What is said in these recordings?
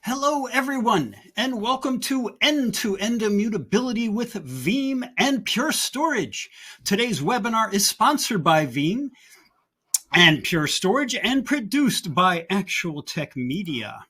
Hello, everyone, and welcome to End-to-End Immutability with Veeam and Pure Storage. Today's webinar is sponsored by Veeam and Pure Storage and produced by Actual Tech Media.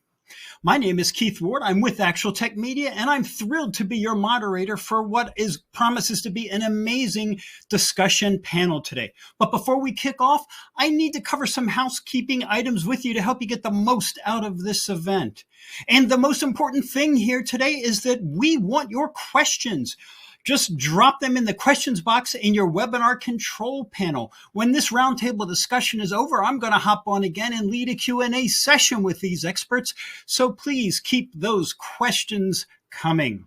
My name is Keith Ward. I'm with Actual Tech Media, and I'm thrilled to be your moderator for what promises to be an amazing discussion panel today. But before we kick off, I need to cover some housekeeping items with you to help you get the most out of this event. And the most important thing here today is that we want your questions. Just drop them in the questions box in your webinar control panel. When this roundtable discussion is over, I'm going to hop on again and lead a Q&A session with these experts. So please keep those questions coming.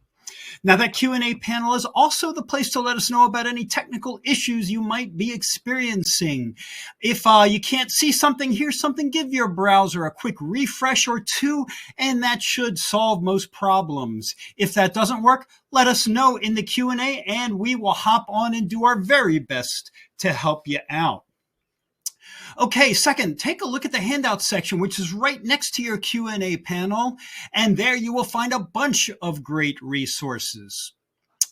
Now, that Q&A panel is also the place to let us know about any technical issues you might be experiencing. If you can't see something, hear something, give your browser a quick refresh or two, and that should solve most problems. If that doesn't work, let us know in the Q&A, and we will hop on and do our very best to help you out. Okay, second, take a look at the handout section, which is right next to your Q&A panel, and there you will find a bunch of great resources.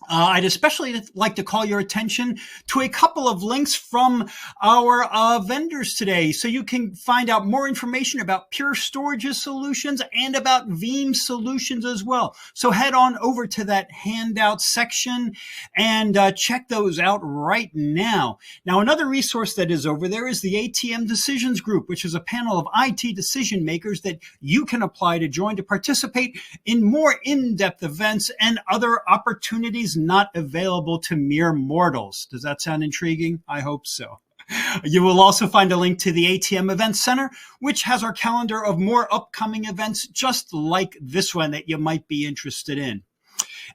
I'd especially like to call your attention to a couple of links from our vendors today, so you can find out more information about Pure Storage's solutions and about Veeam solutions as well. So head on over to that handout section and check those out right now. Now, another resource that is over there is the ATM Decisions Group, which is a panel of IT decision makers that you can apply to join to participate in more in-depth events and other opportunities not available to mere mortals. Does that sound intriguing? I hope so. You will also find a link to the ATM Event Center, which has our calendar of more upcoming events just like this one that you might be interested in.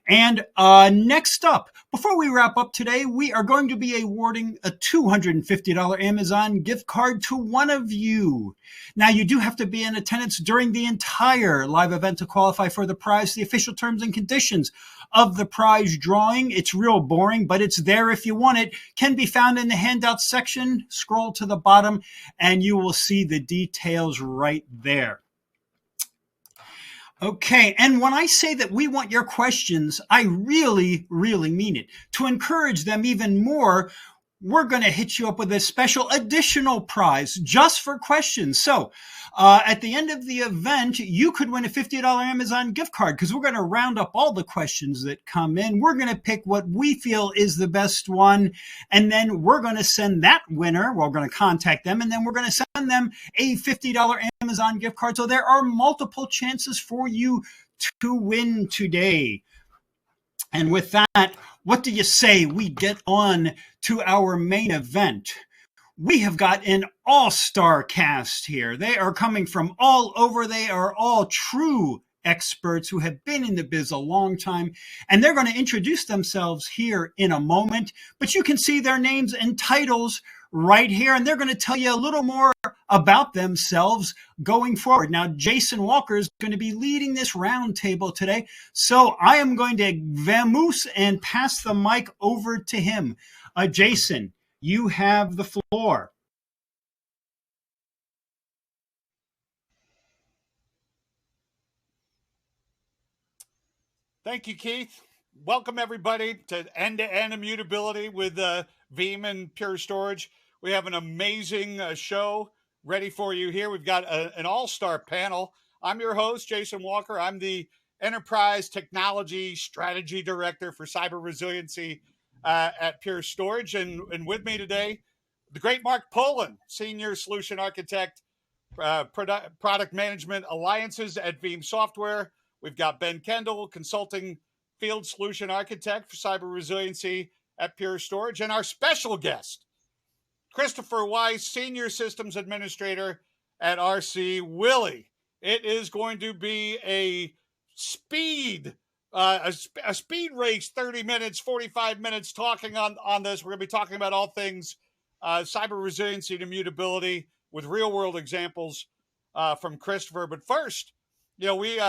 And next up, before we wrap up today, we are going to be awarding a $250 Amazon gift card to one of you. Now, you do have to be in attendance during the entire live event to qualify for the prize. The official terms and conditions of the prize drawing, it's real boring, but it's there if you want it, can be found in the handout section. Scroll to the bottom and you will see the details right there. Okay, and when I say that we want your questions, I really, really mean it. To encourage them even more, we're going to hit you up with a special additional prize just for questions. So at the end of the event, you could win a $50 Amazon gift card because we're going to round up all the questions that come in. We're going to pick what we feel is the best one, and then we're going to send that winner. We're going to contact them, and then we're going to send them a $50 Amazon gift card. So there are multiple chances for you to win today. And with that, what do you say we get on to our main event? We have got an all-star cast here. They are coming from all over. They are all true experts who have been in the biz a long time, and they're going to introduce themselves here in a moment. But you can see their names and titles right here, and they're going to tell you a little more about themselves going forward. Now, Jason Walker is going to be leading this roundtable today, so I am going to vamoose and pass the mic over to him. Jason, you have the floor. Thank you, Keith. Welcome, everybody, to End-to-End Immutability with Veeam and Pure Storage. We have an amazing show ready for you here. We've got an all-star panel. I'm your host, Jason Walker. I'm the Enterprise Technology Strategy Director for Cyber Resiliency at Pure Storage. And with me today, the great Mark Poland, Senior Solution Architect, Product Management Alliances at Veeam Software. We've got Ben Kendall, Consulting Field Solution Architect for Cyber Resiliency at Pure Storage. And our special guest, Christopher Weiss, Senior Systems Administrator at RC Willey. It is going to be a speed race, 30 minutes, 45 minutes talking on this. We're going to be talking about all things cyber resiliency and immutability with real-world examples from Christopher. But first, we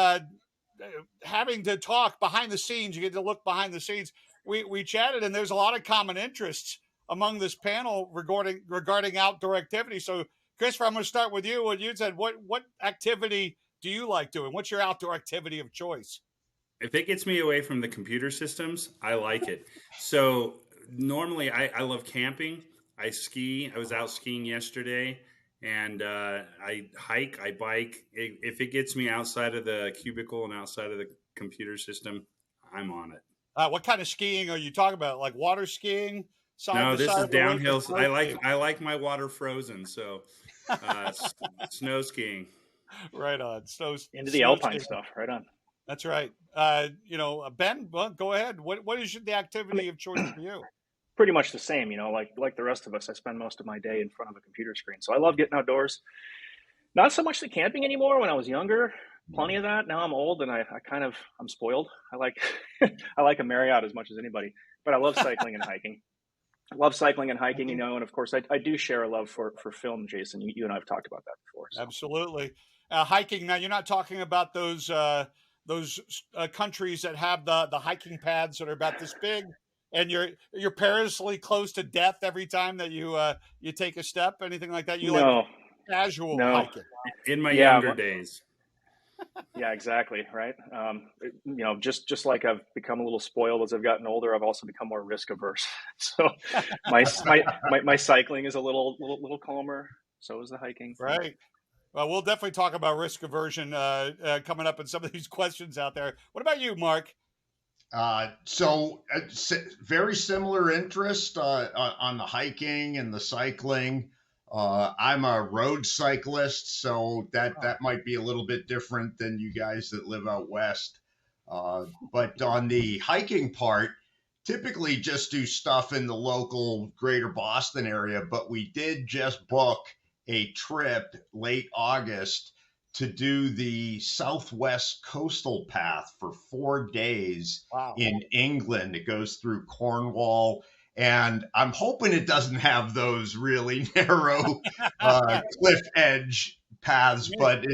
having to talk behind the scenes, you get to look behind the scenes. We chatted, and there's a lot of common interests among this panel regarding outdoor activity. So, Christopher, I'm going to start with you. When you said, what activity do you like doing? What's your outdoor activity of choice? If it gets me away from the computer systems, I like it. So normally I love camping. I ski. I was out skiing yesterday, and I hike. I bike. If it gets me outside of the cubicle and outside of the computer system, I'm on it. What kind of skiing are you talking about? Like water skiing, side No, to this side is of the lake, or downhill. snow skiing? I like my water frozen. So snow skiing. Right on. Into the Snow Alpine skiing. stuff, right on. That's right. Ben, well, go ahead. What is the activity of choice for you? Pretty much the same, like the rest of us. I spend most of my day in front of a computer screen, so I love getting outdoors. Not so much the camping anymore. When I was younger, plenty of that. Now I'm old and I'm spoiled. I like I like a Marriott as much as anybody, but I love cycling and hiking. I love cycling and hiking, and of course I do share a love for film, Jason. You and I have talked about that before. So. Absolutely. Hiking. Now you're not talking about those countries that have the hiking paths that are about this big, and you're perilously close to death every time that you take a step. Anything like that? You like casual hiking? In my younger days. Yeah, exactly. Right. Just like I've become a little spoiled as I've gotten older, I've also become more risk averse. So my cycling is a little calmer. So is the hiking. Right. Well, we'll definitely talk about risk aversion coming up in some of these questions out there. What about you, Mark? Very similar interest on the hiking and the cycling. I'm a road cyclist, so that might be a little bit different than you guys that live out west. But on the hiking part, typically just do stuff in the local greater Boston area, but we did just book a trip late August to do the Southwest Coastal Path for 4 days in England. It goes through Cornwall, and I'm hoping it doesn't have those really narrow cliff edge paths, but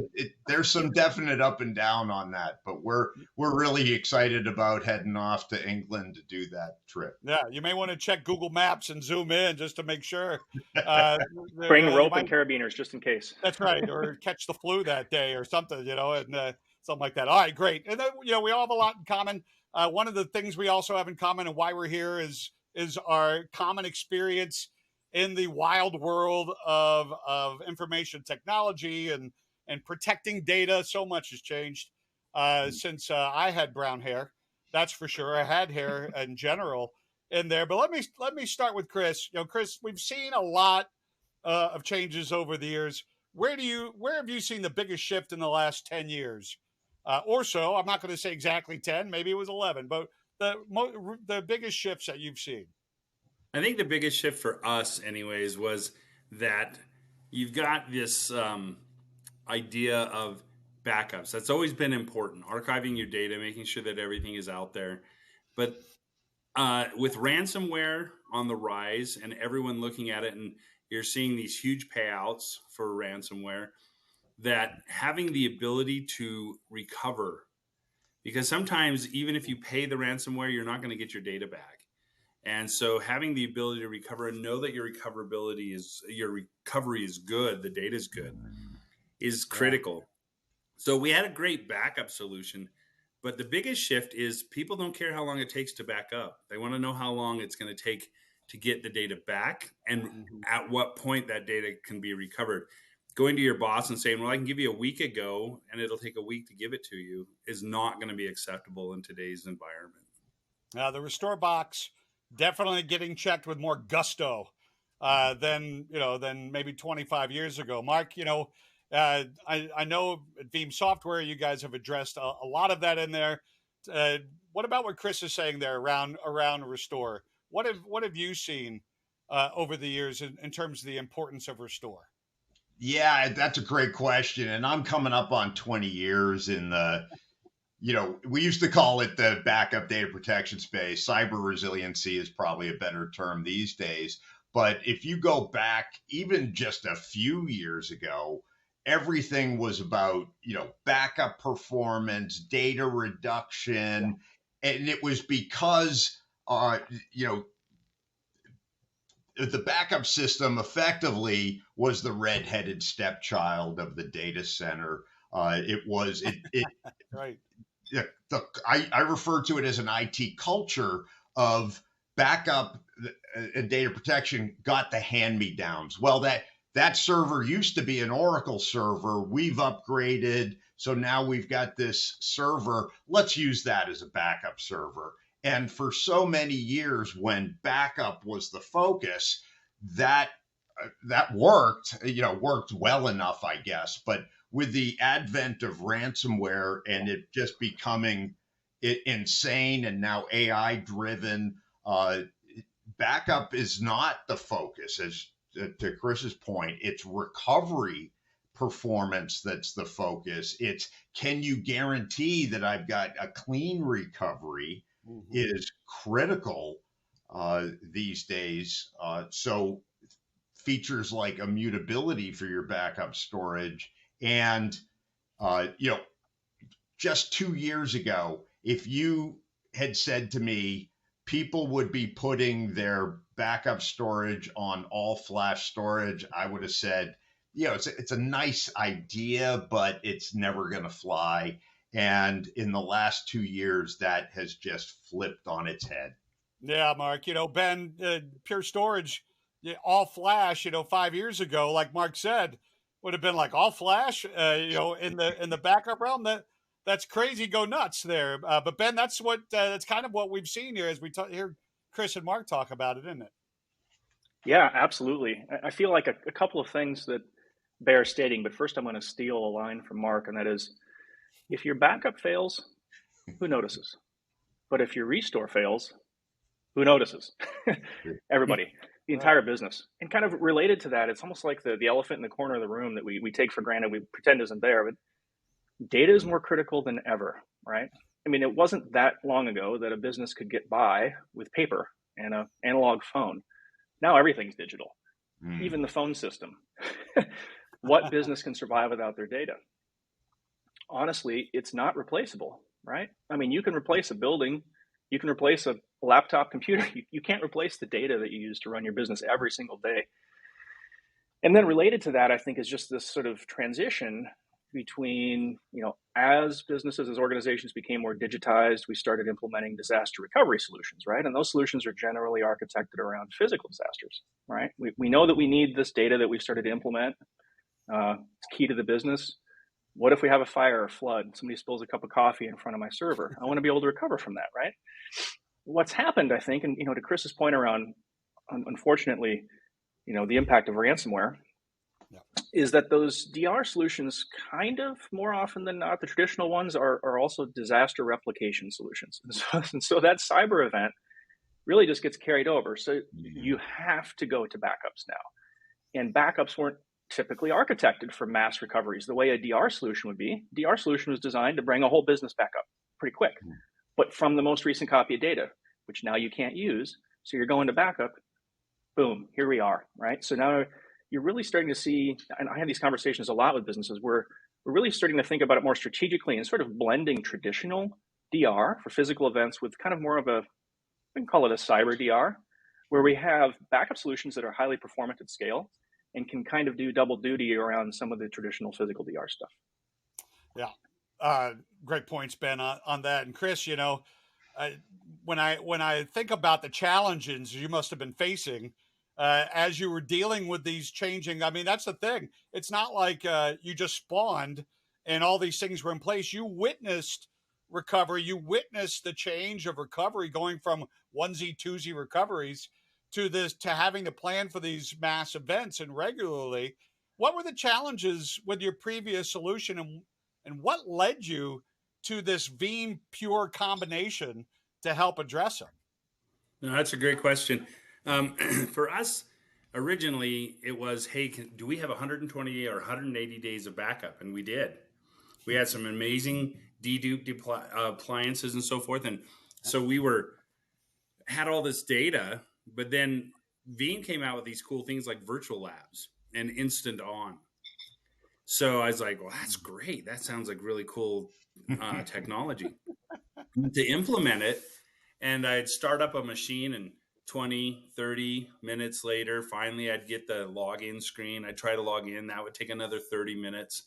there's some definite up and down on that. But we're really excited about heading off to England to do that trip. Yeah, you may want to check Google Maps and zoom in just to make sure. Bring rope and carabiners just in case. That's right, or catch the flu that day or something, and something like that. All right, great. And then, we all have a lot in common. One of the things we also have in common and why we're here is our common experience in the wild world of information technology and protecting data. So much has changed since I had brown hair. That's for sure. I had hair in general in there. But let me start with Chris. Chris, we've seen a lot of changes over the years. Where have you seen the biggest shift in the last 10 years? Or so? I'm not going to say exactly 10. Maybe it was 11. But the biggest shifts that you've seen. I think the biggest shift for us, anyways, was that you've got this idea of backups. That's always been important. Archiving your data, making sure that everything is out there. But with ransomware on the rise and everyone looking at it, and you're seeing these huge payouts for ransomware, that having the ability to recover, because sometimes even if you pay the ransomware, you're not going to get your data back. And so having the ability to recover and know that your recovery is good, the data is good, is critical. So we had a great backup solution, but the biggest shift is people don't care how long it takes to back up. They want to know how long it's going to take to get the data back and at what point that data can be recovered. Going to your boss and saying, well, I can give you a week ago and it'll take a week to give it to you is not going to be acceptable in today's environment. The Restore box definitely getting checked with more gusto than maybe 25 years ago. Mark, I know at Veeam Software, you guys have addressed a lot of that in there. What about what Chris is saying there around Restore? What have you seen over the years in terms of the importance of Restore? Yeah, that's a great question. And I'm coming up on 20 years in the, we used to call it the backup data protection space. Cyber resiliency is probably a better term these days. But if you go back even just a few years ago, everything was about, backup performance, data reduction. And it was because, the backup system effectively was the red-headed stepchild of the data center. Right. I refer to it as an IT culture of backup and data protection got the hand-me-downs. Well, that server used to be an Oracle server. We've upgraded, so now we've got this server. Let's use that as a backup server. And for so many years, when backup was the focus, that worked well enough, I guess. But with the advent of ransomware and it just becoming insane and now AI driven, backup is not the focus. As to Chris's point, it's recovery performance that's the focus. It's, can you guarantee that I've got a clean recovery is critical these days. So features like immutability for your backup storage. And, just 2 years ago, if you had said to me, people would be putting their backup storage on all flash storage, I would have said, it's a nice idea, but it's never going to fly. And in the last 2 years, that has just flipped on its head. Yeah, Mark, Ben, Pure Storage, all flash, 5 years ago, like Mark said, would have been like all flash, in the backup realm. That's crazy. Go nuts there. But Ben, that's kind of what we've seen here as we hear Chris and Mark talk about it, isn't it? Yeah, absolutely. I feel like a couple of things that bear stating, but first I'm going to steal a line from Mark, and that is, if your backup fails, who notices? But if your restore fails, who notices? Everybody, the entire business. And kind of related to that, it's almost like the elephant in the corner of the room that we take for granted, we pretend isn't there, but data is more critical than ever, right? I mean, it wasn't that long ago that a business could get by with paper and an analog phone. Now everything's digital, even the phone system. What business can survive without their data? Honestly, it's not replaceable, right? I mean, you can replace a building, you can replace a laptop computer. You can't replace the data that you use to run your business every single day. And then related to that, I think, is just this sort of transition between, as businesses, as organizations became more digitized, we started implementing disaster recovery solutions, right? And those solutions are generally architected around physical disasters, right? We know that we need this data that we've started to implement. It's key to the business. What if we have a fire or flood? Somebody spills a cup of coffee in front of my server. I want to be able to recover from that, right? What's happened, I think, and to Chris's point around, unfortunately, the impact of ransomware, is that those DR solutions, kind of more often than not, the traditional ones are also disaster replication solutions. And so that cyber event really just gets carried over. So you have to go to backups now. And backups weren't typically architected for mass recoveries the way a DR solution would be. DR solution was designed to bring a whole business back up pretty quick, but from the most recent copy of data, which now you can't use. So you're going to backup, boom, here we are, right? So now you're really starting to see, and I have these conversations a lot with businesses, where we're really starting to think about it more strategically and sort of blending traditional DR for physical events with kind of more of we can call it a cyber DR, where we have backup solutions that are highly performant at scale and can kind of do double duty around some of the traditional physical DR stuff. Yeah. Great points, Ben, on that. And Chris, when I think about the challenges you must have been facing as you were dealing with these changing, I mean, that's the thing. It's not like you just spawned and all these things were in place. You witnessed recovery. You witnessed the change of recovery going from onesie, twosie recoveries to having to plan for these mass events and regularly. What were the challenges with your previous solution, and what led you to this Veeam Pure combination to help address them? No, that's a great question. For us, originally, it was, hey, do we have 120 or 180 days of backup? And we did. We had some amazing dedupe appliances and so forth. And so we had all this data, but then Veeam came out with these cool things like virtual labs and instant on. So I was like, well, that's great. That sounds like really cool technology to implement it. And I'd start up a machine, and 20, 30 minutes later, finally I'd get the login screen. I'd try to log in. That would take another 30 minutes.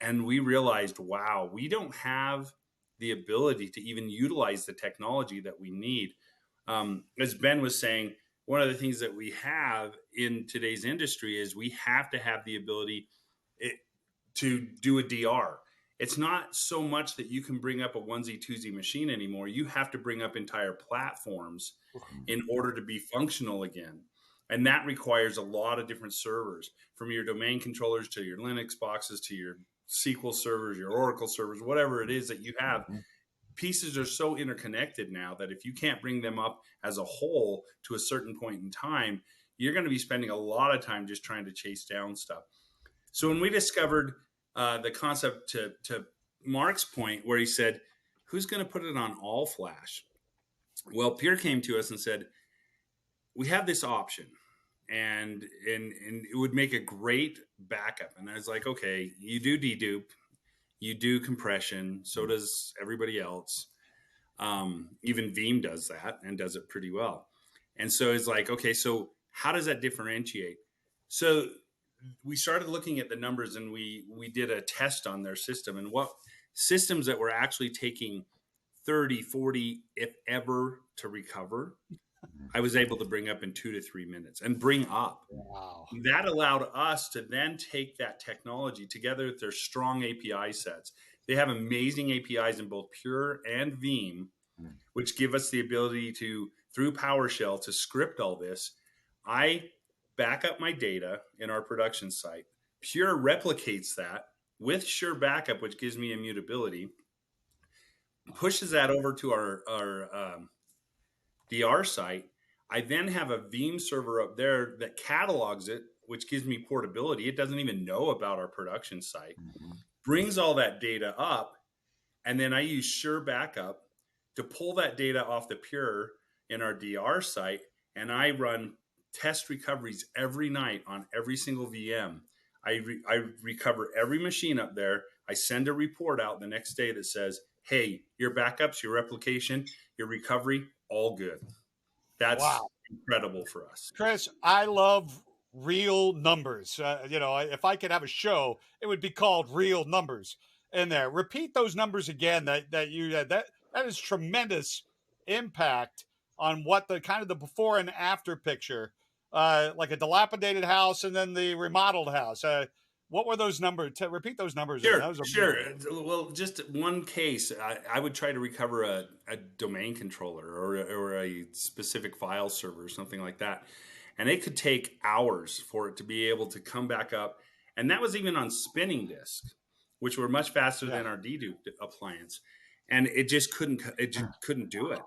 And we realized, wow, we don't have the ability to even utilize the technology that we need. As Ben was saying, one of the things that we have in today's industry is we have to have the ability to do a DR. It's not so much that you can bring up a onesie twosie machine anymore. You have to bring up entire platforms in order to be functional again. And that requires a lot of different servers, from your domain controllers to your Linux boxes to your SQL servers, your Oracle servers, whatever it is that you have. Pieces are so interconnected now that if you can't bring them up as a whole to a certain point in time, you're going to be spending a lot of time just trying to chase down stuff. So when we discovered the concept, to Mark's point, where he said, who's going to put it on all flash? Well, Pure came to us and said, we have this option, and it would make a great backup. And I was like, okay, you do dedupe, you do compression, so does everybody else. Even Veeam does that and does it pretty well. And so it's like, okay, so how does that differentiate? So we started looking at the numbers, and we did a test on their system, and what systems that were actually taking 30, 40, if ever, to recover, I was able to bring up in 2 to 3 minutes and bring up. Wow. That allowed us to then take that technology together with their strong API sets. They have amazing APIs in both Pure and Veeam, which give us the ability to, through PowerShell, to script all this. I back up my data in our production site. Pure replicates that with Sure Backup, which gives me immutability, pushes that over to our DR site. I then have a Veeam server up there that catalogs it, which gives me portability. It doesn't even know about our production site, brings all that data up, and then I use Sure Backup to pull that data off the Pure in our DR site, and I run test recoveries every night on every single VM. I recover every machine up there. I send a report out the next day that says, hey, your backups, your replication, your recovery, all good. That's incredible for us. Chris, I love real numbers. If I could have a show, it would be called Real Numbers in there. Repeat those numbers again that is tremendous impact on what the kind of the before and after picture, like a dilapidated house and then the remodeled house. What were those numbers? Repeat those numbers. Sure. Well, just one case, I would try to recover a domain controller or a specific file server or something like that. And it could take hours for it to be able to come back up. And that was even on spinning disks, which were much faster than our dedupe appliance. And it just couldn't do it.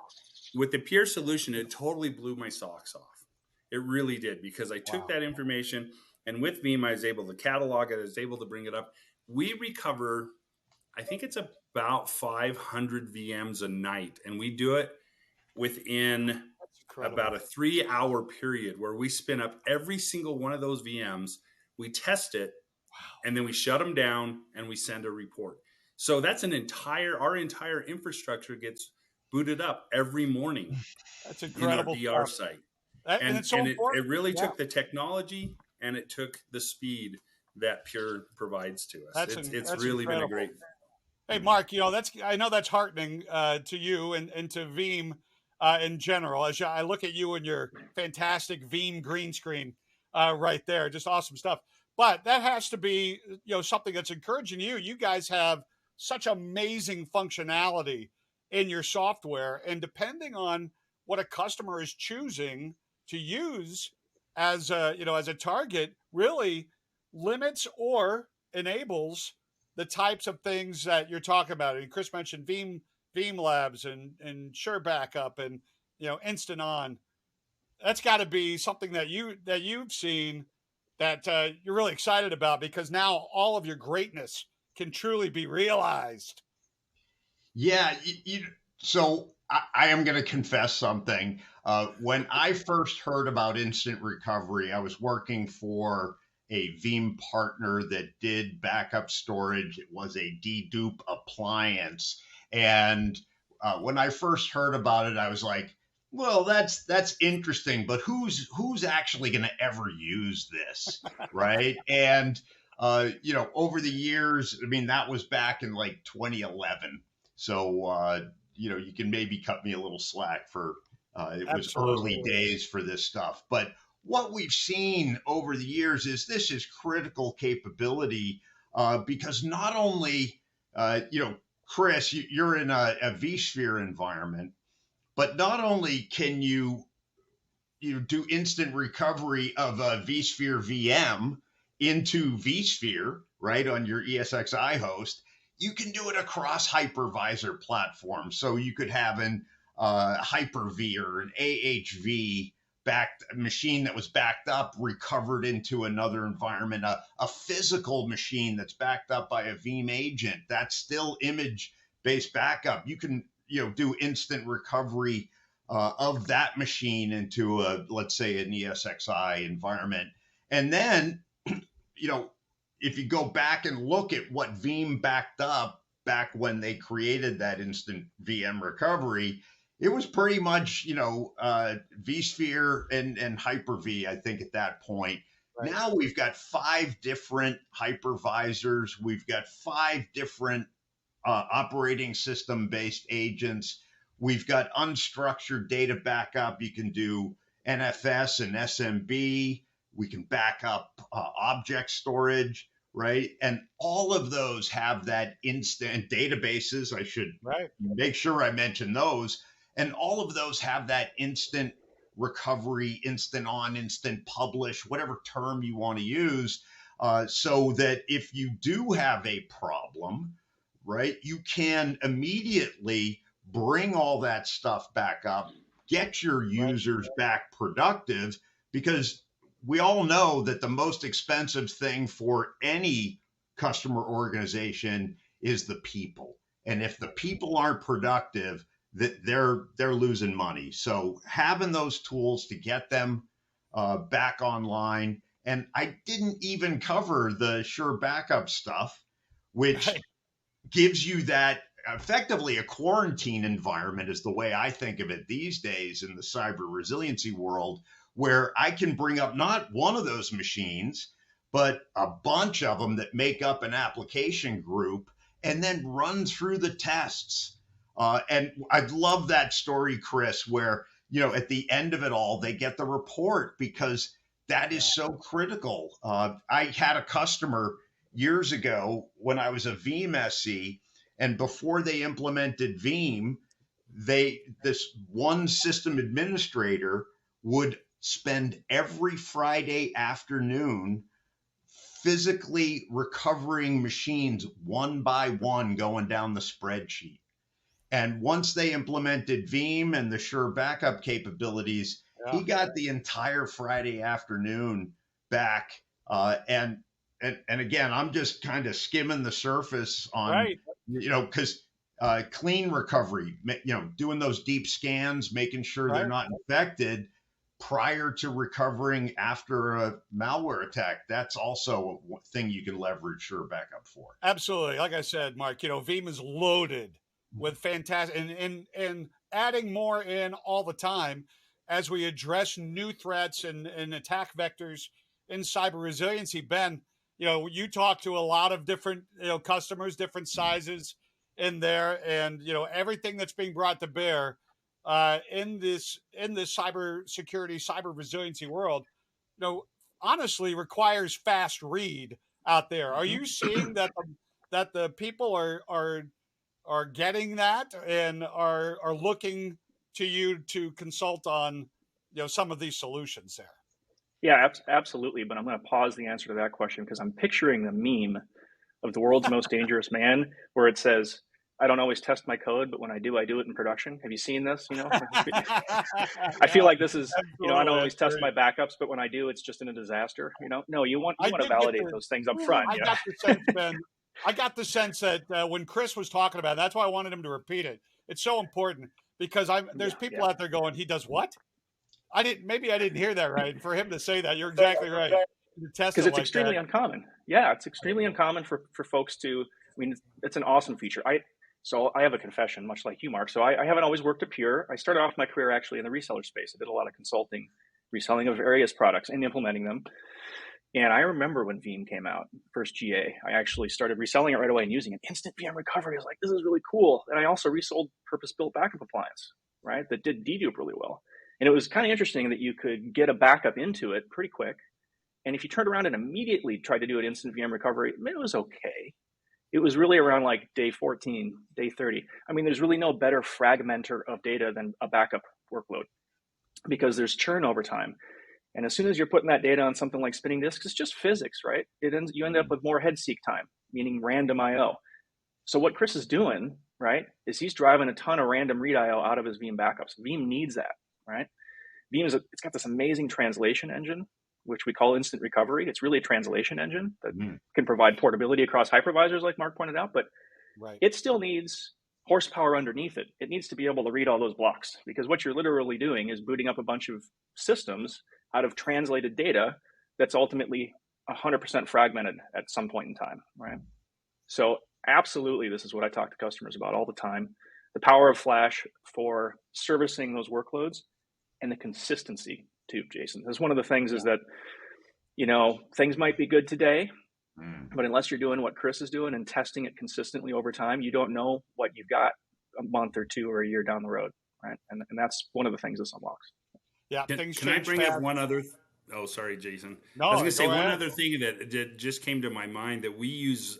With the Pure solution, it totally blew my socks off. It really did, because I took that information, and with Veeam, I was able to catalog it. I was able to bring it up. We recover, I think it's about 500 VMs a night, and we do it within about a 3-hour period where we spin up every single one of those VMs. We test it, and then we shut them down, and we send a report. So that's our entire infrastructure gets booted up every morning. That's incredible. In our DR site. And it's so important. It really took the technology, and it took the speed that Pure provides to us. It's really incredible. Been a great. Hey, Mark, I know that's heartening to you and to Veeam in general. As I look at you and your fantastic Veeam green screen right there, just awesome stuff. But that has to be something that's encouraging you. You guys have such amazing functionality in your software, and depending on what a customer is choosing to use as a target, really limits or enables the types of things that you're talking about. And Chris mentioned Veeam Labs and Sure Backup and Instant On. That's got to be something that you've seen that you're really excited about, because now all of your greatness can truly be realized. Yeah. So I am going to confess something. When I first heard about instant recovery, I was working for a Veeam partner that did backup storage. It was a dedupe appliance. And when I first heard about it, I was like, well, that's interesting, but who's actually going to ever use this, right? And over the years, I mean, that was back in like 2011. So, you can maybe cut me a little slack for it was Absolutely. early days for this stuff. But what we've seen over the years is this is critical capability because not only, Chris, you're in a vSphere environment, but not only can you do instant recovery of a vSphere VM into vSphere, right, on your ESXi host, you can do it across hypervisor platforms. So you could have an Hyper-V or an AHV backed machine that was backed up, recovered into another environment, a physical machine that's backed up by a Veeam agent. That's still image-based backup. You can, do instant recovery of that machine into let's say an ESXi environment. And then, if you go back and look at what Veeam backed up back when they created that instant VM recovery, it was pretty much, vSphere and Hyper-V, I think at that point. Right. Now we've got 5 different hypervisors. We've got 5 different operating system-based agents. We've got unstructured data backup. You can do NFS and SMB. We can back up object storage, right? And all of those have that instant databases. I should make sure I mention those. And all of those have that instant recovery, instant on, instant publish, whatever term you want to use, so that if you do have a problem, right, you can immediately bring all that stuff back up, get your users back productive, because we all know that the most expensive thing for any customer organization is the people. And if the people aren't productive, that they're losing money. So having those tools to get them back online. And I didn't even cover the Sure Backup stuff, which gives you that effectively a quarantine environment is the way I think of it these days in the cyber resiliency world, where I can bring up not one of those machines, but a bunch of them that make up an application group and then run through the tests. And I love that story, Chris, where, at the end of it all, they get the report because that is so critical. I had a customer years ago when I was a Veeam SE, and before they implemented Veeam, this one system administrator would spend every Friday afternoon physically recovering machines one by one, going down the spreadsheet. And once they implemented Veeam and the Sure Backup capabilities, he got the entire Friday afternoon back. And again, I'm just kind of skimming the surface on, because clean recovery, doing those deep scans, making sure they're not infected prior to recovering after a malware attack. That's also a thing you can leverage Sure Backup for. Absolutely. Like I said, Mark, Veeam is loaded with fantastic and adding more in all the time as we address new threats and attack vectors in cyber resiliency. Ben, you talk to a lot of different, customers, different sizes in there, and, everything that's being brought to bear in this cyber security, cyber resiliency world, honestly requires fast read out there. Are you seeing that the people are getting that and are looking to you to consult on, some of these solutions there? Yeah, absolutely. But I'm going to pause the answer to that question because I'm picturing the meme of the world's most dangerous man, where it says, "I don't always test my code, but when I do it in production." Have you seen this? I feel like this is, I don't always test my backups, but when I do, it's just in a disaster. No, you want to validate those things up front. I got the sense, Ben. I got the sense that when Chris was talking about it, that's why I wanted him to repeat it. It's so important because there's people out there going, "He does what?" I didn't hear that right. For him to say that, you're exactly right. Because it's extremely uncommon. Yeah, it's extremely uncommon for folks to. I mean, it's an awesome feature. So I have a confession, much like you, Mark. So I haven't always worked at Pure. I started off my career actually in the reseller space. I did a lot of consulting, reselling of various products and implementing them. And I remember when Veeam came out, first GA, I actually started reselling it right away and using it. Instant VM recovery. I was like, this is really cool. And I also resold purpose-built backup appliance, right? That did dedupe really well. And it was kind of interesting that you could get a backup into it pretty quick. And if you turned around and immediately tried to do an instant VM recovery, it was okay. It was really around like day 14, day 30. I mean, there's really no better fragmenter of data than a backup workload because there's churn over time. And as soon as you're putting that data on something like spinning disks, it's just physics, right? You end up with more head seek time, meaning random IO. So what Chris is doing, right, is he's driving a ton of random read IO out of his Veeam backups. Veeam needs that, right? Veeam it's got this amazing translation engine, which we call instant recovery. It's really a translation engine that can provide portability across hypervisors, like Mark pointed out, but it still needs horsepower underneath it. It needs to be able to read all those blocks because what you're literally doing is booting up a bunch of systems out of translated data that's ultimately 100% fragmented at some point in time, right? So absolutely, this is what I talk to customers about all the time. The power of Flash for servicing those workloads and the consistency too, Jason. That's one of the things is that, things might be good today, but unless you're doing what Chris is doing and testing it consistently over time, you don't know what you've got a month or two or a year down the road, right? And that's one of the things this unlocks. Yeah, can I bring up one other? Oh, sorry, Jason. No, I was going to say one other thing that just came to my mind that we use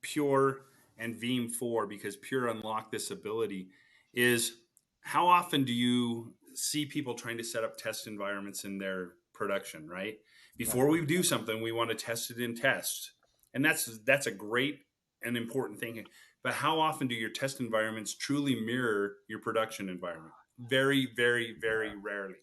Pure and Veeam for because Pure unlocked this ability is how often do you see people trying to set up test environments in their production, right? Before we do something, we want to test it in test. And that's a great and important thing. But how often do your test environments truly mirror your production environment? Very, very, very rarely.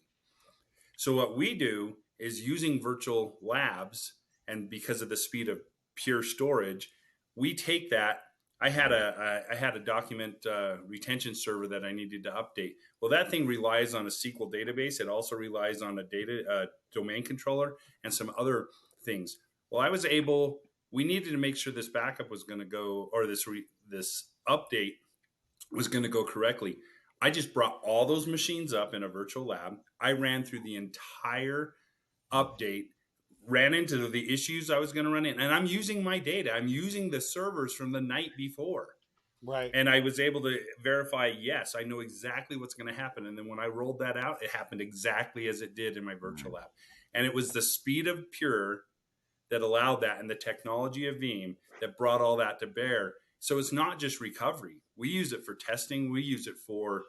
So what we do is using virtual labs, and because of the speed of Pure Storage, we take that. I had a document retention server that I needed to update. Well, that thing relies on a SQL database. It also relies on a domain controller and some other things. Well, we needed to make sure this backup was going to go, or this update was going to go correctly. I just brought all those machines up in a virtual lab. I ran through the entire update, ran into the issues I was going to run in. And I'm using my data. I'm using the servers from the night before. Right. And I was able to verify, yes, I know exactly what's going to happen. And then when I rolled that out, it happened exactly as it did in my virtual lab. And it was the speed of Pure that allowed that and the technology of Veeam that brought all that to bear. So it's not just recovery. We use it for testing. We use it for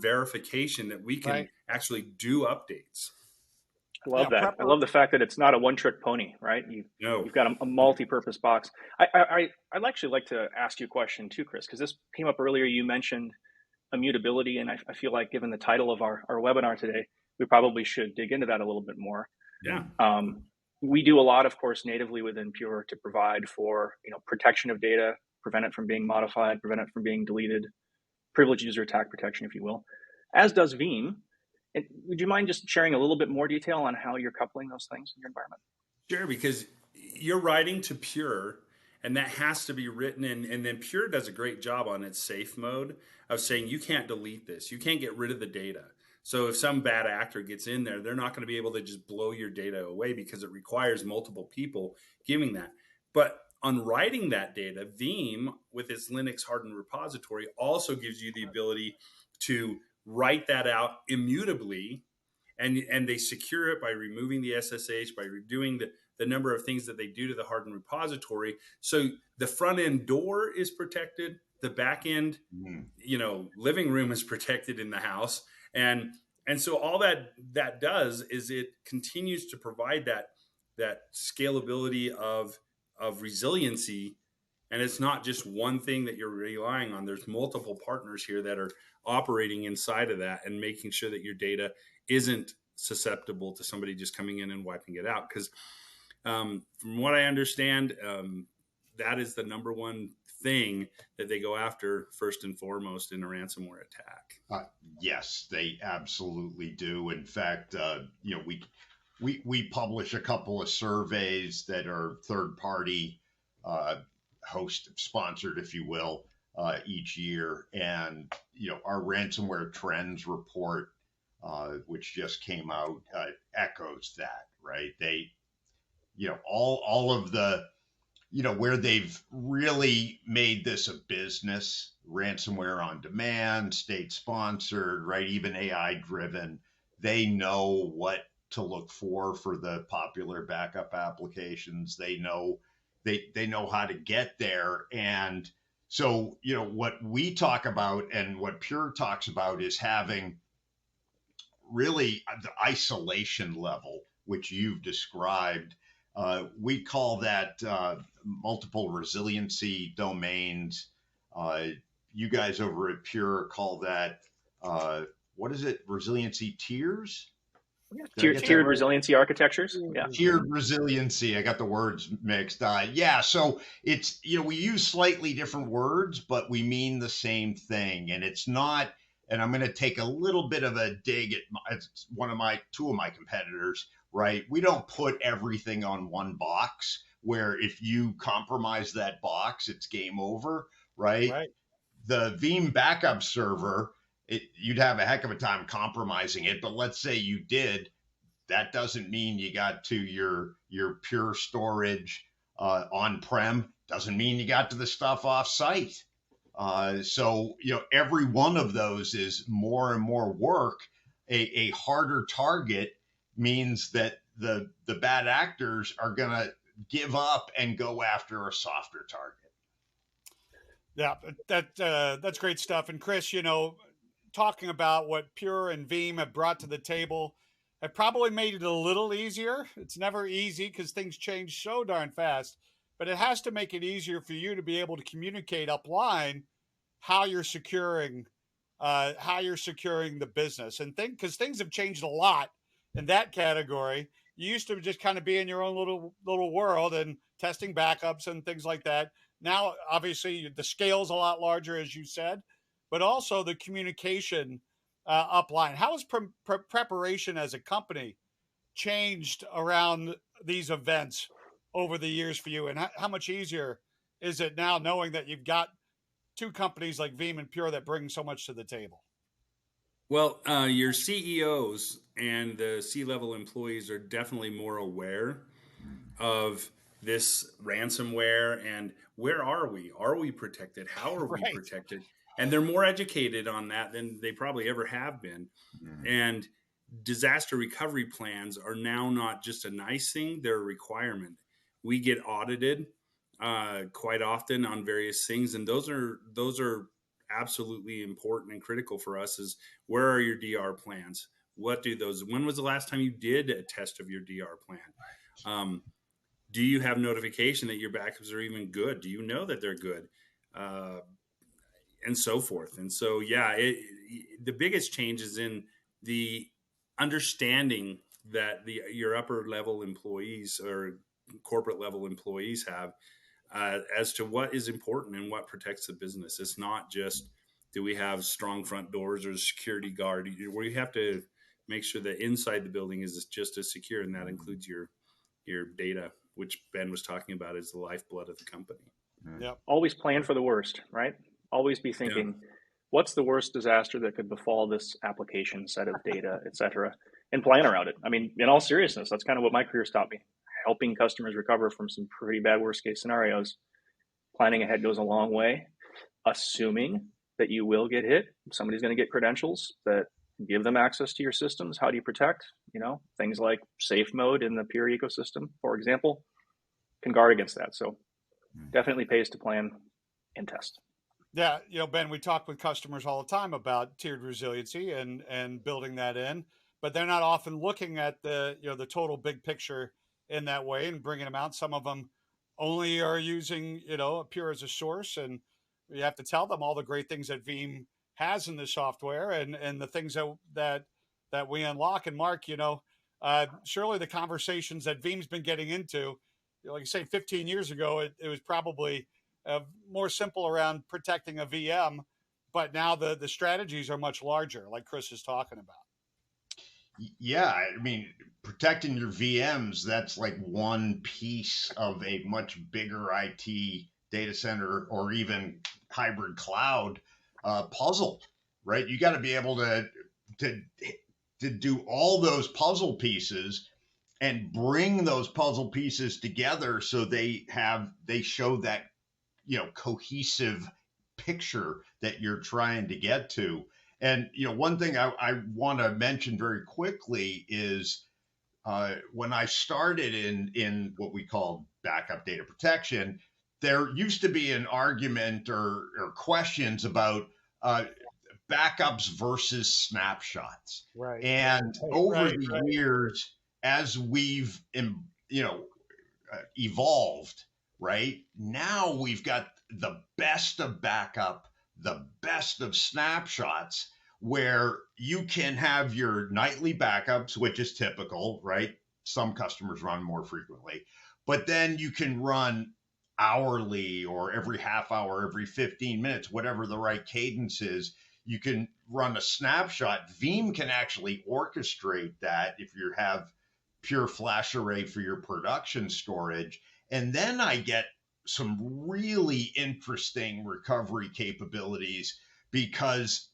verification that we can actually do updates. I love that. I love the fact that it's not a one-trick pony, right? You've got a multi-purpose box. I'd actually like to ask you a question too, Chris, because this came up earlier. You mentioned immutability, and I feel like given the title of our webinar today, we probably should dig into that a little bit more. Yeah. We do a lot, of course, natively within Pure to provide for protection of data, prevent it from being modified, prevent it from being deleted, privileged user attack protection, if you will, as does Veeam. And would you mind just sharing a little bit more detail on how you're coupling those things in your environment? Sure, because you're writing to Pure, and that has to be written in. And then Pure does a great job on its safe mode of saying you can't delete this. You can't get rid of the data. So if some bad actor gets in there, they're not going to be able to just blow your data away because it requires multiple people giving that. But on writing that data, Veeam, with its Linux hardened repository, also gives you the ability to write that out immutably, and they secure it by removing the SSH, by redoing the number of things that they do to the hardened repository. So the front end door is protected, the back end, living room is protected in the house, and so all that does is it continues to provide that scalability of resiliency. And it's not just one thing that you're relying on. There's multiple partners here that are operating inside of that and making sure that your data isn't susceptible to somebody just coming in and wiping it out. Because from what I understand, that is the number one thing that they go after first and foremost in a ransomware attack. Yes, they absolutely do. In fact, we publish a couple of surveys that are third party host sponsored, if you will, each year. And, our ransomware trends report, which just came out, echoes that, right? all of the, where they've really made this a business, ransomware on demand, state sponsored, right? Even AI driven. They know what to look for the popular backup applications. They know how to get there. And so, what we talk about and what Pure talks about is having really the isolation level, which you've described. We call that multiple resiliency domains. You guys over at Pure call that, what is it? Resiliency tiers? Tiered resiliency architectures. Yeah. Tiered resiliency. I got the words mixed. Yeah. So it's, we use slightly different words, but we mean the same thing. And it's not, and I'm going to take a little bit of a dig at two of my competitors, right? We don't put everything on one box where if you compromise that box, it's game over, right? Right. The Veeam backup server, you'd have a heck of a time compromising it, but let's say you did. That doesn't mean you got to your Pure Storage on-prem. Doesn't mean you got to the stuff off-site. So, every one of those is more and more work. A harder target means that the bad actors are going to give up and go after a softer target. Yeah, that's great stuff. And Chris, talking about what Pure and Veeam have brought to the table, have probably made it a little easier. It's never easy because things change so darn fast, but it has to make it easier for you to be able to communicate upline how you're securing the business, and because things have changed a lot in that category. You used to just kind of be in your own little world and testing backups and things like that. Now, obviously, the scale's a lot larger, as you said, but also the communication upline. How has preparation as a company changed around these events over the years for you? And how much easier is it now knowing that you've got two companies like Veeam and Pure that bring so much to the table? Well, your CEOs and the C-level employees are definitely more aware of this ransomware and where are we? Are we protected? How are we protected? And they're more educated on that than they probably ever have been. Mm-hmm. And disaster recovery plans are now not just a nice thing, they're a requirement. We get audited quite often on various things, and those are absolutely important and critical for us. Is where are your DR plans? What do those? When was the last time you did a test of your DR plan? Do you have notification that your backups are even good? Do you know that they're good? And so forth. And so, the biggest change is in the understanding that your upper level employees or corporate level employees have as to what is important and what protects the business. It's not just, do we have strong front doors or security guard? Where you have to make sure that inside the building is just as secure, and that includes your data, which Ben was talking about is the lifeblood of the company. Yep. Always plan for the worst, right? Always be thinking, what's the worst disaster that could befall this application, set of data, et cetera, and plan around it. I mean, in all seriousness, that's kind of what my career's taught me. Helping customers recover from some pretty bad worst case scenarios. Planning ahead goes a long way. Assuming that you will get hit, somebody's going to get credentials that give them access to your systems. How do you protect? Things like safe mode in the Pure ecosystem, for example, can guard against that. So definitely pays to plan and test. Yeah, Ben, we talk with customers all the time about tiered resiliency and building that in, but they're not often looking at the total big picture in that way and bringing them out. Some of them only are using Pure as a source, and you have to tell them all the great things that Veeam has in the software and the things that we unlock. And Mark, surely the conversations that Veeam's been getting into, like you say, 15 years ago, it was probably more simple around protecting a VM, but now the strategies are much larger, like Chris is talking about. Yeah, I mean, protecting your VMs, that's like one piece of a much bigger IT data center or even hybrid cloud puzzle, right? You got to be able to do all those puzzle pieces and bring those puzzle pieces together so they show that, cohesive picture that you're trying to get to. And, one thing I want to mention very quickly is when I started in what we call backup data protection, there used to be an argument or questions about backups versus snapshots. Right. And over the years, as we've, evolved, right? Now we've got the best of backup, the best of snapshots, where you can have your nightly backups, which is typical, right? Some customers run more frequently, but then you can run hourly or every half hour, every 15 minutes, whatever the right cadence is. You can run a snapshot. Veeam can actually orchestrate that if you have Pure FlashArray for your production storage. And then I get some really interesting recovery capabilities because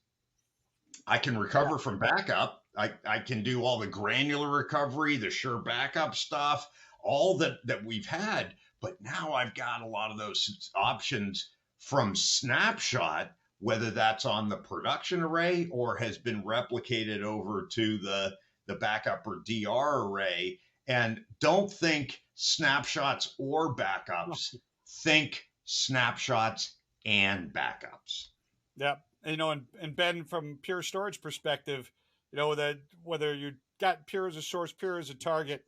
I can recover from backup. I can do all the granular recovery, the sure backup stuff, all that we've had. But now I've got a lot of those options from snapshot, whether that's on the production array or has been replicated over to the backup or DR array. And don't think snapshots or backups, think snapshots and backups. Yeah. And Ben, from Pure Storage perspective, that whether you got Pure as a source, Pure as a target,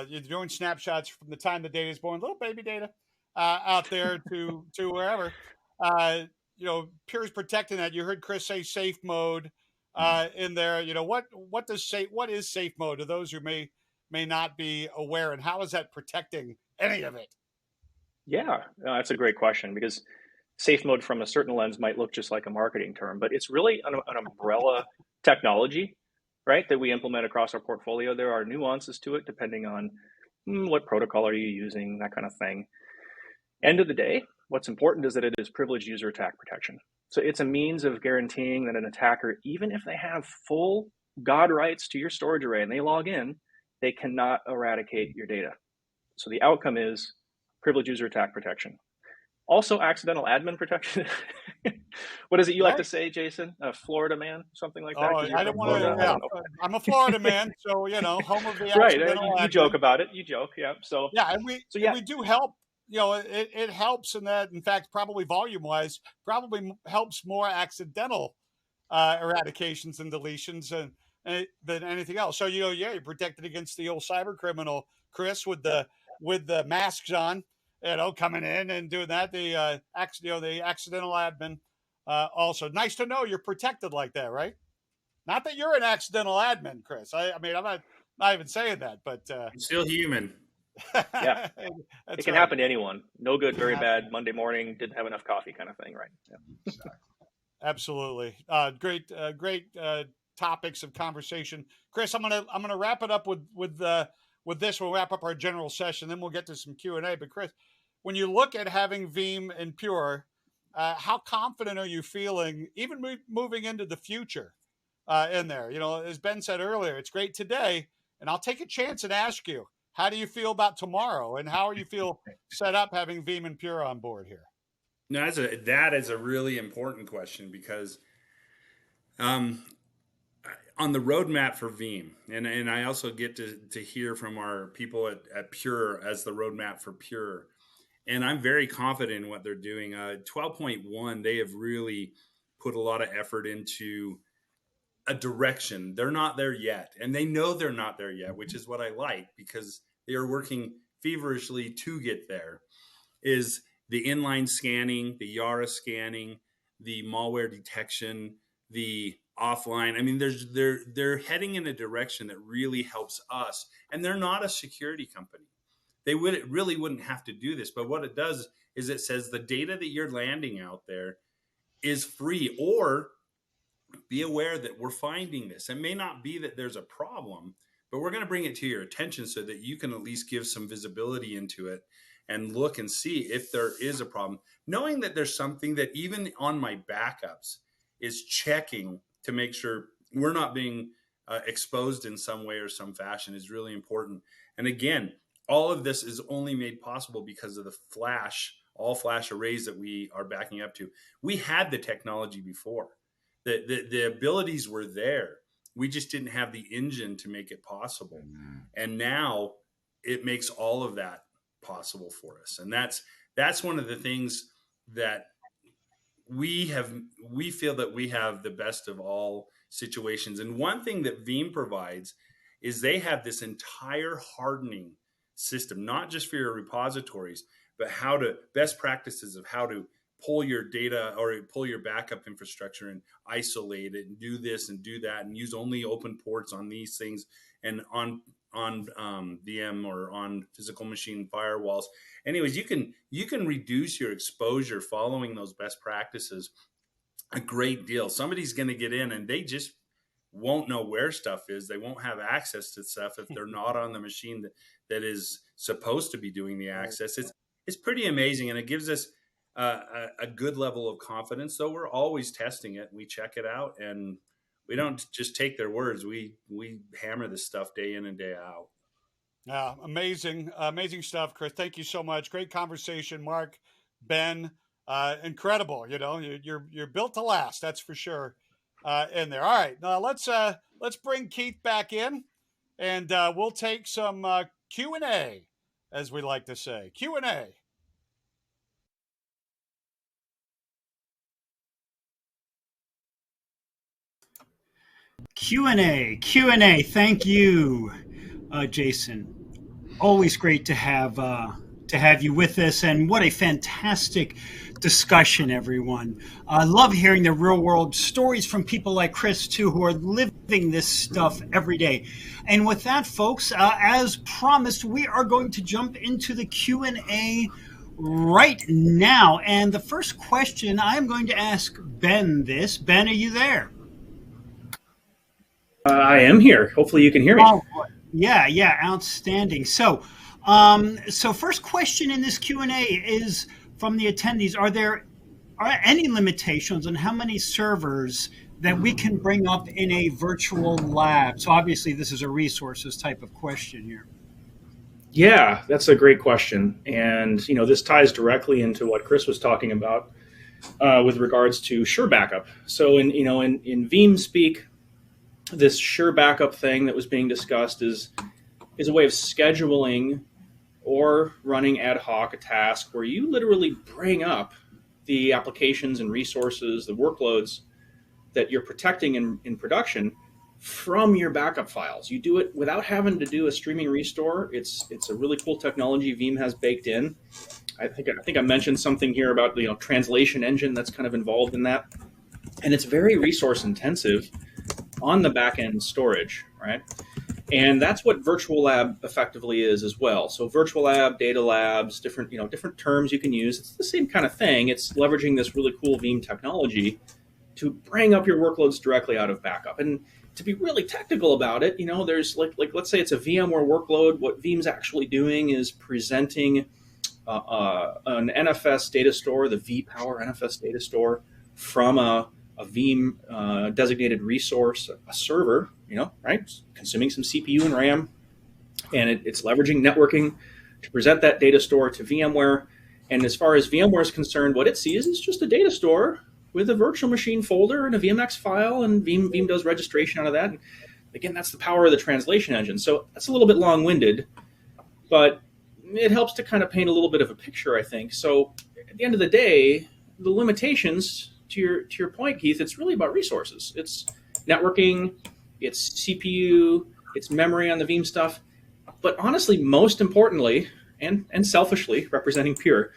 you're doing snapshots from the time the data is born, little baby data out there to wherever. Pure is protecting that. You heard Chris say safe mode in there. What is safe mode to those who may not be aware, and how is that protecting any of it? Yeah, that's a great question, because safe mode from a certain lens might look just like a marketing term, but it's really an umbrella technology, right, that we implement across our portfolio. There are nuances to it depending on what protocol are you using, that kind of thing. End of the day, what's important is that it is privileged user attack protection. So it's a means of guaranteeing that an attacker, even if they have full God rights to your storage array and they log in, they cannot eradicate your data. So the outcome is privileged user attack protection. Also, accidental admin protection. What is it you like to say, Jason? Florida man, something like that? Oh, I don't want to. Yeah, I'm a Florida man, so home of the accidental right. You joke about it. You joke, yeah. So yeah, and we do help. It helps in that. In fact, probably volume-wise, probably helps more accidental eradications and deletions than anything else. So you're protected against the old cyber criminal, Chris, with the masks on. Coming in and doing that, the accidental admin. Also, nice to know you're protected like that, right? Not that you're an accidental admin, Chris. I mean, I'm not even saying that, but I'm still human. Yeah, it can happen to anyone. No good, very bad. Monday morning, didn't have enough coffee, kind of thing, right? Yeah. Exactly. Absolutely, great topics of conversation, Chris. I'm gonna wrap it up with this. We'll wrap up our general session, then we'll get to some Q&A. But Chris, when you look at having Veeam and Pure, how confident are you feeling, even moving into the future in there? As Ben said earlier, it's great today, and I'll take a chance and ask you, how do you feel about tomorrow, and how do you feel set up having Veeam and Pure on board here? No, that is a really important question, because on the roadmap for Veeam, and I also get to hear from our people at Pure as the roadmap for Pure, and I'm very confident in what they're doing. 12.1, they have really put a lot of effort into a direction. They're not there yet, and they know they're not there yet, which is what I like, because they are working feverishly to get there. Is the inline scanning, the Yara scanning, the malware detection, the offline. I mean, they're heading in a direction that really helps us, and they're not a security company. They really wouldn't have to do this, but what it does is it says the data that you're landing out there is free, or be aware that we're finding this. It may not be that there's a problem, but we're going to bring it to your attention so that you can at least give some visibility into it and look and see if there is a problem. Knowing that there's something that even on my backups is checking to make sure we're not being exposed in some way or some fashion is really important. And again, all of this is only made possible because of the all flash arrays that we are backing up to. We had the technology before. The abilities were there. We just didn't have the engine to make it possible. And now it makes all of that possible for us. And that's one of the things that we feel that we have the best of all situations. And one thing that Veeam provides is they have this entire hardening system, not just for your repositories, but best practices of how to pull your data or pull your backup infrastructure and isolate it and do this and do that and use only open ports on these things and on VM or on physical machine firewalls. Anyways, you can reduce your exposure following those best practices a great deal. Somebody's going to get in and they just won't know where stuff is. They won't have access to stuff if they're not on the machine that is supposed to be doing the access. It's pretty amazing, and it gives us a good level of confidence. So we're always testing it. We check it out, and we don't just take their words. We hammer this stuff day in and day out. Yeah, amazing stuff, Chris. Thank you so much. Great conversation, Mark, Ben. Incredible. You know, you're built to last. That's for sure. In there. All right, now let's bring Keith back in, and we'll take some Q&A, as we like to say. Q&A. Q&A. Thank you, Jason. Always great to have you with us, and what a fantastic discussion, everyone. I love hearing the real world stories from people like Chris too, who are living this stuff every day. And with that, folks, as promised, we are going to jump into the Q&A right now. And the first question, I'm going to ask Ben this. Ben, are you there? I am here. Hopefully you can hear me. Oh, yeah, outstanding. So first question in this Q&A is from the attendees. Are there any limitations on how many servers that we can bring up in a virtual lab? So obviously this is a resources type of question here. Yeah, that's a great question. And, this ties directly into what Chris was talking about with regards to sure backup. So in Veeam speak, this sure backup thing that was being discussed is a way of scheduling or running ad hoc a task where you literally bring up the applications and resources, the workloads that you're protecting in production from your backup files. You do it without having to do a streaming restore. It's a really cool technology Veeam has baked in. I think I mentioned something here about the translation engine that's kind of involved in that. And it's very resource intensive on the back end storage, right? And that's what virtual lab effectively is as well. So virtual lab, data labs, different terms you can use. It's the same kind of thing. It's leveraging this really cool Veeam technology to bring up your workloads directly out of backup. And to be really technical about it, there's like let's say it's a VMware workload. What Veeam's actually doing is presenting an NFS data store, the vPower NFS data store, from a Veeam designated resource, a server, right? Consuming some CPU and RAM, and it's leveraging networking to present that data store to VMware. And as far as VMware is concerned, what it sees is just a data store with a virtual machine folder and a VMX file, and Veeam does registration out of that. And again, that's the power of the translation engine. So that's a little bit long-winded, but it helps to kind of paint a little bit of a picture, I think. So at the end of the day, the limitations, to your point, Keith, it's really about resources. It's networking, it's CPU, it's memory on the Veeam stuff. But honestly, most importantly, and selfishly representing Pure,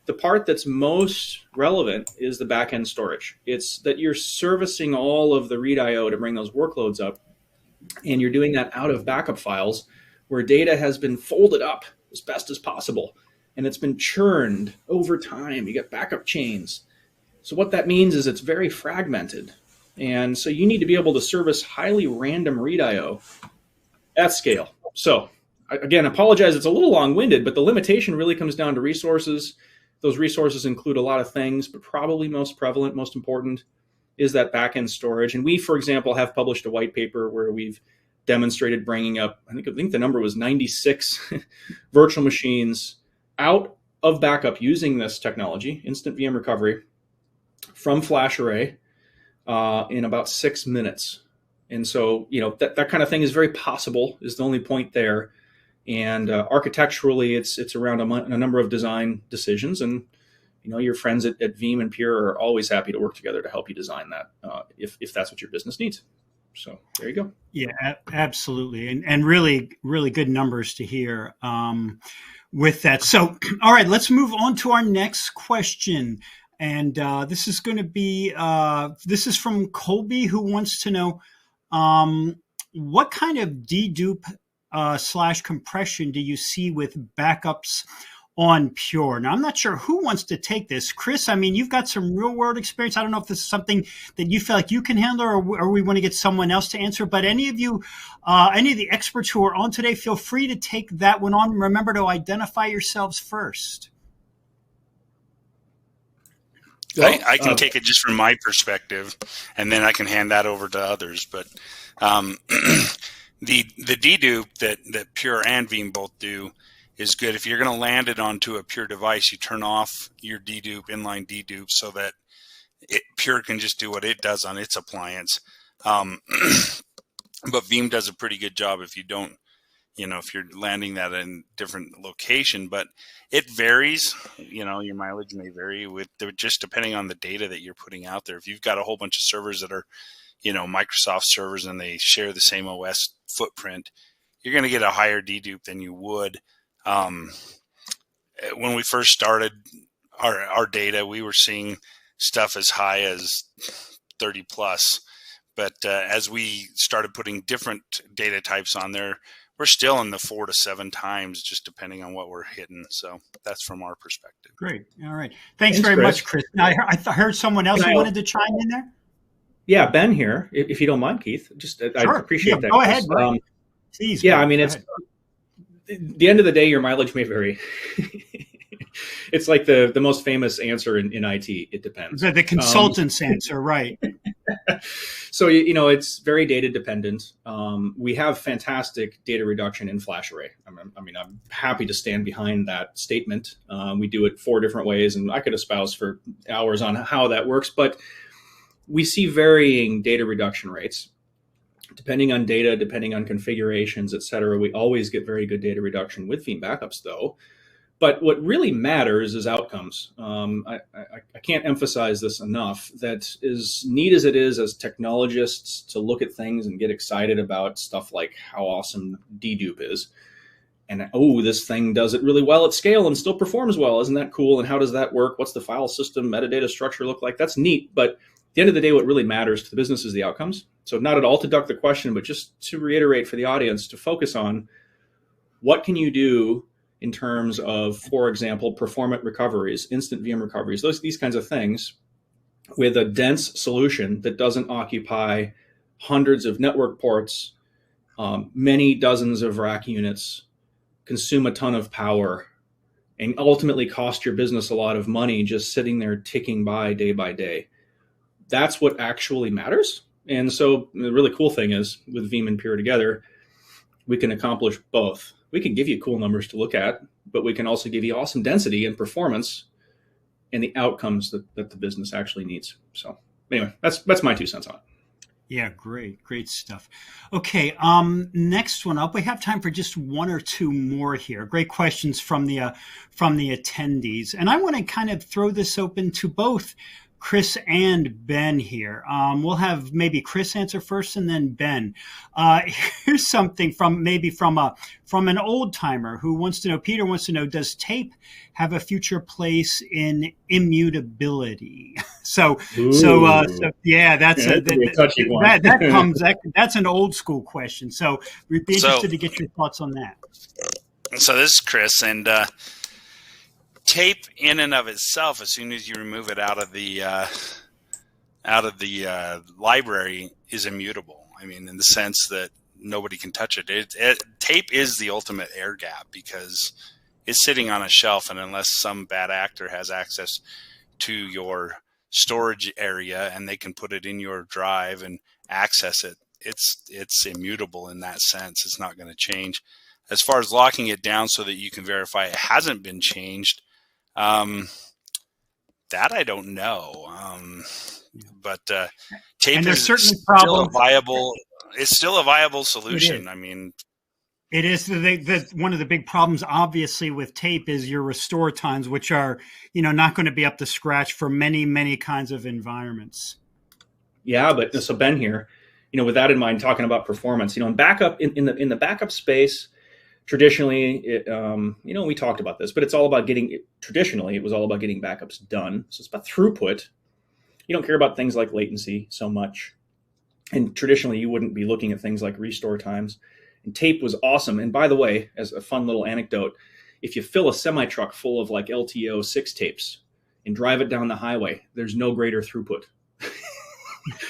the part that's most relevant is the back-end storage. It's that you're servicing all of the read IO to bring those workloads up, and you're doing that out of backup files where data has been folded up as best as possible, and it's been churned over time. You get backup chains. So what that means is it's very fragmented. And so you need to be able to service highly random read IO at scale. So again, apologize, it's a little long-winded, but the limitation really comes down to resources. Those resources include a lot of things, but probably most prevalent, most important is that back-end storage. And we, for example, have published a white paper where we've demonstrated bringing up, I think the number was 96 virtual machines out of backup using this technology, instant VM recovery, from FlashArray in about 6 minutes. And so, that kind of thing is very possible, is the only point there. And architecturally, it's around a number of design decisions. And, your friends at Veeam and Pure are always happy to work together to help you design that if that's what your business needs. So there you go. Yeah, absolutely. And really, really good numbers to hear with that. So, all right, let's move on to our next question. And this is going to be, this is from Colby, who wants to know, what kind of dedupe / compression do you see with backups on Pure? Now, I'm not sure who wants to take this. Chris, I mean, you've got some real world experience. I don't know if this is something that you feel like you can handle, or we want to get someone else to answer. But any of you, any of the experts who are on today, feel free to take that one on. Remember to identify yourselves first. I can take it just from my perspective, and then I can hand that over to others. But the dedupe that Pure and Veeam both do is good. If you're going to land it onto a Pure device, you turn off your dedupe, inline dedupe, so that Pure can just do what it does on its appliance. But Veeam does a pretty good job if you don't, if you're landing that in different location. But it varies. Your mileage may vary with just depending on the data that you're putting out there. If you've got a whole bunch of servers that are, Microsoft servers, and they share the same OS footprint, you're going to get a higher dedupe than you would. When we first started our data, we were seeing stuff as high as 30 plus. But as we started putting different data types on there, we're still in the 4 to 7 times, just depending on what we're hitting. So that's from our perspective. Great. All right. Thanks very much, Chris. Now, I heard someone else who wanted to chime in there. Yeah, Ben here, if you don't mind, Keith. Sure. I appreciate that. Go ahead. Please. Yeah, I mean, it's the end of the day, your mileage may vary. It's like the most famous answer in IT. It depends. The consultant's answer, right? So, it's very data dependent. We have fantastic data reduction in FlashArray. I'm happy to stand behind that statement. We do it 4 different ways, and I could espouse for hours on how that works. But we see varying data reduction rates. Depending on data, depending on configurations, et cetera, we always get very good data reduction with Veeam backups, though. But what really matters is outcomes. I can't emphasize this enough, that as neat as it is as technologists to look at things and get excited about stuff like how awesome dedupe is, and this thing does it really well at scale and still performs well. Isn't that cool? And how does that work? What's the file system metadata structure look like? That's neat, but at the end of the day, what really matters to the business is the outcomes. So not at all to duck the question, but just to reiterate for the audience to focus on what can you do in terms of, for example, performant recoveries, instant VM recoveries, these kinds of things, with a dense solution that doesn't occupy hundreds of network ports, many dozens of rack units, consume a ton of power, and ultimately cost your business a lot of money just sitting there ticking by day. That's what actually matters. And so the really cool thing is with Veeam and Pure together, we can accomplish both. We can give you cool numbers to look at, but we can also give you awesome density and performance and the outcomes that the business actually needs. So anyway, that's my 2 cents on it. Yeah, great stuff. Okay, next one up. We have time for just 1 or 2 more here. Great questions from the attendees, and I want to kind of throw this open to both Chris and Ben here. We'll have maybe Chris answer first and then Ben. Here's something from an old timer who wants to know, Peter wants to know, does tape have a future place in immutability? Yeah, that's that's an old school question. So we'd be interested to get your thoughts on that. So this is Chris, and tape in and of itself, as soon as you remove it out of the library, is immutable. I mean, in the sense that nobody can touch it. Tape is the ultimate air gap because it's sitting on a shelf, and unless some bad actor has access to your storage area and they can put it in your drive and access it, it's immutable in that sense. It's not going to change. As far as locking it down so that you can verify it hasn't been changed, that I don't know. But tape is still a viable. It's still a viable solution. I mean, it is. One of the big problems, obviously, with tape is your restore times, which are not going to be up to scratch for many kinds of environments. Yeah, but so Ben here, with that in mind, talking about performance, in backup in the backup space. Traditionally, we talked about this, but it's all about traditionally, it was all about getting backups done. So it's about throughput. You don't care about things like latency so much. And traditionally, you wouldn't be looking at things like restore times. And tape was awesome. And by the way, as a fun little anecdote, if you fill a semi-truck full of like LTO6 tapes and drive it down the highway, there's no greater throughput.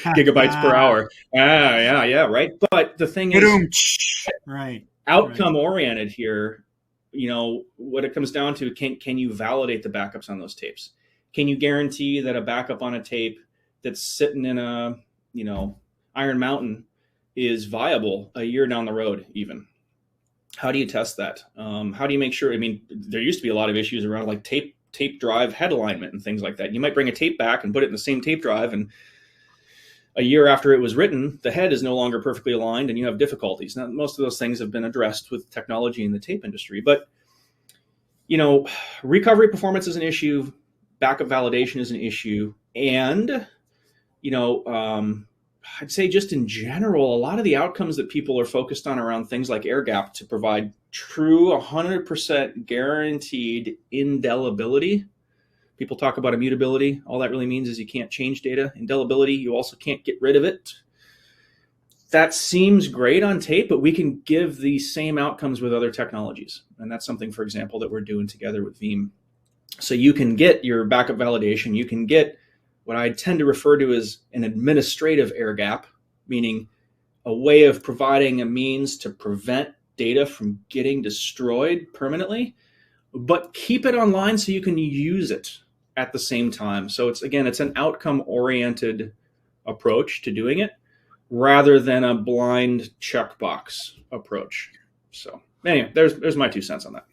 Gigabytes per hour. Yeah, right. But the thing is, right. Outcome oriented here, what it comes down to, can you validate the backups on those tapes? Can you guarantee that a backup on a tape that's sitting in a, Iron Mountain is viable a year down the road even? How do you test that? How do you make sure? I mean, there used to be a lot of issues around like tape drive head alignment and things like that. You might bring a tape back and put it in the same tape drive, and a year after it was written, the head is no longer perfectly aligned and you have difficulties. Now, most of those things have been addressed with technology in the tape industry, but, recovery performance is an issue. Backup validation is an issue. And, I'd say just in general, a lot of the outcomes that people are focused on around things like air gap to provide true 100% guaranteed indelibility. People talk about immutability. All that really means is you can't change data. Indelibility, you also can't get rid of it. That seems great on tape, but we can give the same outcomes with other technologies. And that's something, for example, that we're doing together with Veeam. So you can get your backup validation. You can get what I tend to refer to as an administrative air gap, meaning a way of providing a means to prevent data from getting destroyed permanently, but keep it online so you can use it at the same time. So it's an outcome-oriented approach to doing it rather than a blind checkbox approach. So anyway, there's my 2 cents on that.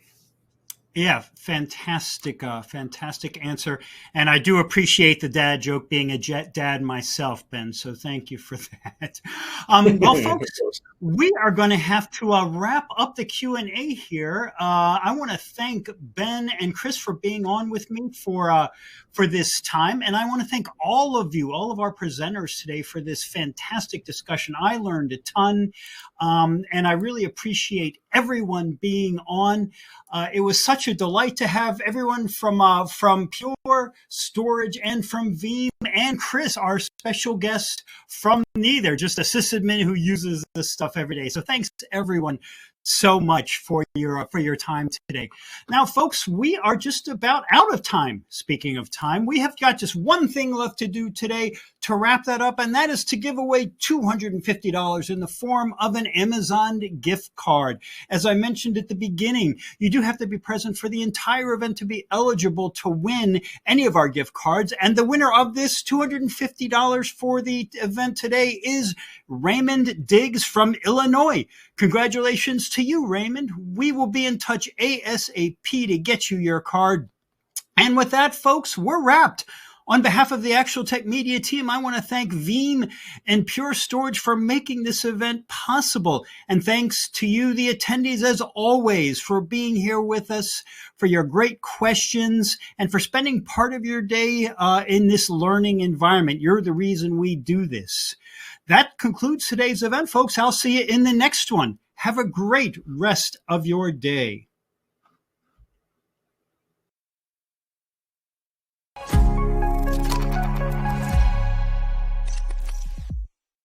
Yeah, fantastic answer. And I do appreciate the dad joke, being a dad myself, Ben. So thank you for that. Well, folks, we are going to have to wrap up the Q&A here. I want to thank Ben and Chris for being on with me for this time. And I want to thank all of you, all of our presenters today for this fantastic discussion. I learned a ton, and I really appreciate everyone being on. It was such a delight to have everyone from Pure Storage and from Veeam, and Chris, our special guest from neither, just a sysadmin who uses this stuff every day. So thanks to everyone so much for your time today. Now, folks, we are just about out of time. Speaking of time, we have got just one thing left to do today to wrap that up, and that is to give away $250 in the form of an Amazon gift card. As I mentioned at the beginning, you do have to be present for the entire event to be eligible to win any of our gift cards, and the winner of this $250 for the event today is Raymond Diggs from Illinois. Congratulations to you, Raymond. We will be in touch ASAP to get you your card. And with that, folks, we're wrapped. On behalf of the Actual Tech Media team, I want to thank Veeam and Pure Storage for making this event possible. And thanks to you, the attendees, as always, for being here with us, for your great questions, and for spending part of your day in this learning environment. You're the reason we do this. That concludes today's event, folks. I'll see you in the next one. Have a great rest of your day.